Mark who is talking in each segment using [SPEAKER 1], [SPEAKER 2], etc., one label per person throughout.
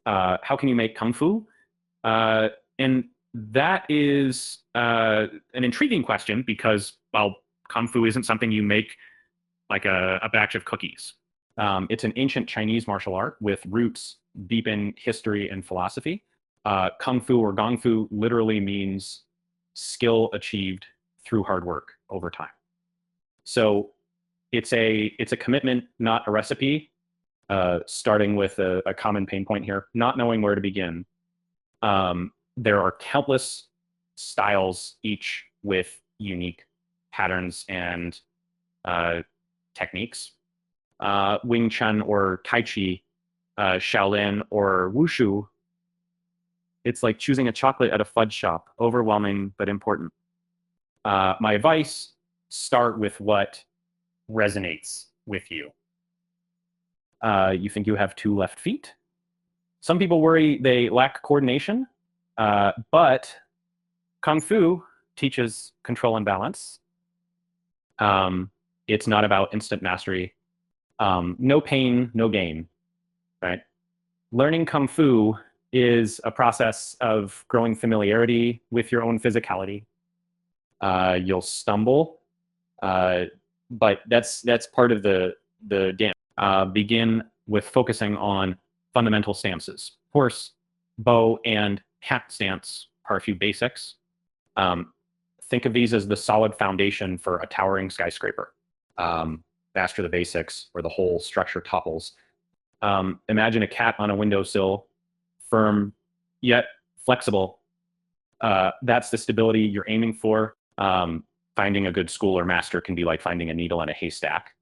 [SPEAKER 1] How can you make kung fu? And that is an intriguing question because, well, kung fu isn't something you make like a batch of cookies. It's an ancient Chinese martial art with roots deep in history and philosophy. Kung fu or gong fu literally means skill achieved through hard work over time. So it's a commitment, not a recipe. Starting with a common pain point here, not knowing where to begin. There are countless styles, each with unique patterns and techniques. Wing Chun or Tai Chi, Shaolin or Wushu, it's like choosing a chocolate at a fudge shop, overwhelming but important. My advice, start with what resonates with you. You think you have two left feet? Some people worry they lack coordination, but Kung Fu teaches control and balance. It's not about instant mastery. No pain, no gain, right? Learning Kung Fu is a process of growing familiarity with your own physicality. You'll stumble, but that's part of the dance. Begin with focusing on fundamental stances. Horse, bow, and hat stance are a few basics. Think of these as the solid foundation for a towering skyscraper. Master the basics, or the whole structure topples. Imagine a cat on a windowsill, firm yet flexible. That's the stability you're aiming for. Finding a good school or master can be like finding a needle in a haystack.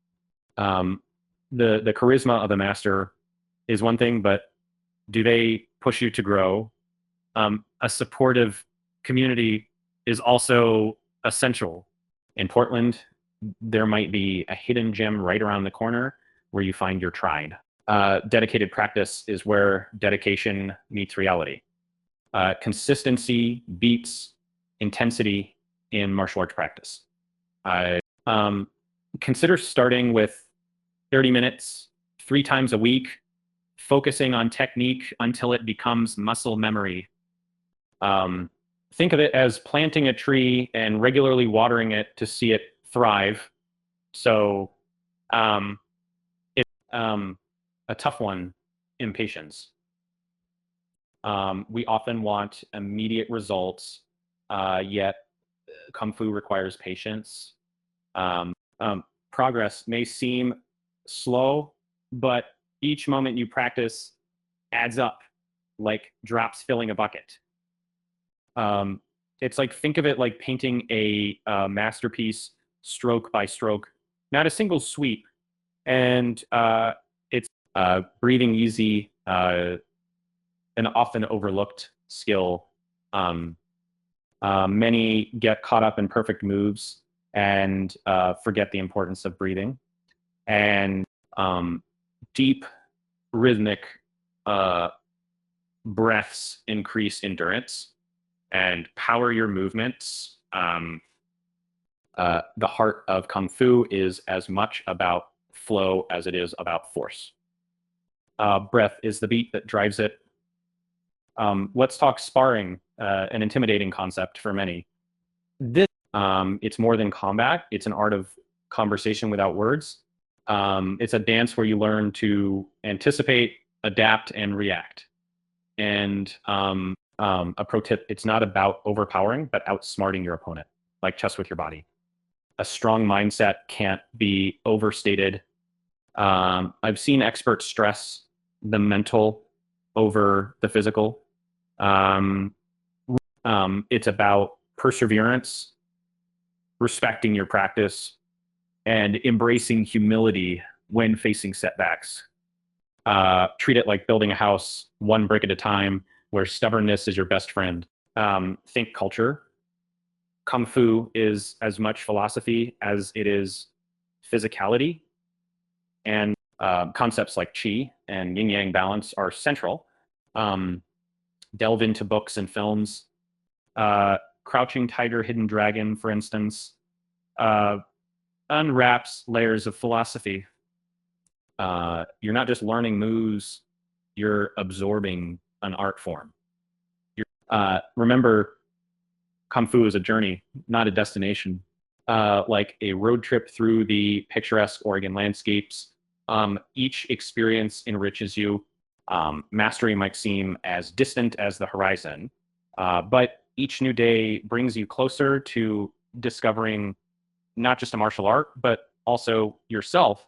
[SPEAKER 1] The charisma of a master is one thing, but do they push you to grow? A supportive community is also essential. In Portland, there might be a hidden gem right around the corner where you find your tribe. Dedicated practice is where dedication meets reality. Consistency beats intensity in martial arts practice. Consider starting with 30 minutes, 3 times a week, focusing on technique until it becomes muscle memory. Think of it as planting a tree and regularly watering it to see it thrive. So it's a tough one, impatience. We often want immediate results, yet Kung Fu requires patience. Progress may seem slow, but each moment you practice adds up like drops filling a bucket. It's like, think of it like painting a masterpiece stroke by stroke, not a single sweep. And it's breathing easy, an often overlooked skill. Many get caught up in perfect moves and forget the importance of breathing. And deep, rhythmic breaths increase endurance and power your movements. The heart of Kung Fu is as much about flow as it is about force. Breath is the beat that drives it. Let's talk sparring, an intimidating concept for many. It's more than combat. It's an art of conversation without words. It's a dance where you learn to anticipate, adapt, and react. And a pro tip, it's not about overpowering, but outsmarting your opponent, like chess with your body. A strong mindset can't be overstated. I've seen experts stress the mental over the physical. It's about perseverance, respecting your practice, and embracing humility when facing setbacks. Treat it like building a house, one brick at a time, where stubbornness is your best friend. Think culture. Kung Fu is as much philosophy as it is physicality. And concepts like Qi and yin yang balance are central. Delve into books and films. Crouching Tiger, Hidden Dragon, for instance, unwraps layers of philosophy. You're not just learning moves, you're absorbing an art form. Remember, Kung Fu is a journey, not a destination. Like a road trip through the picturesque Oregon landscapes. Each experience enriches you. Mastery might seem as distant as the horizon, but each new day brings you closer to discovering not just a martial art, but also yourself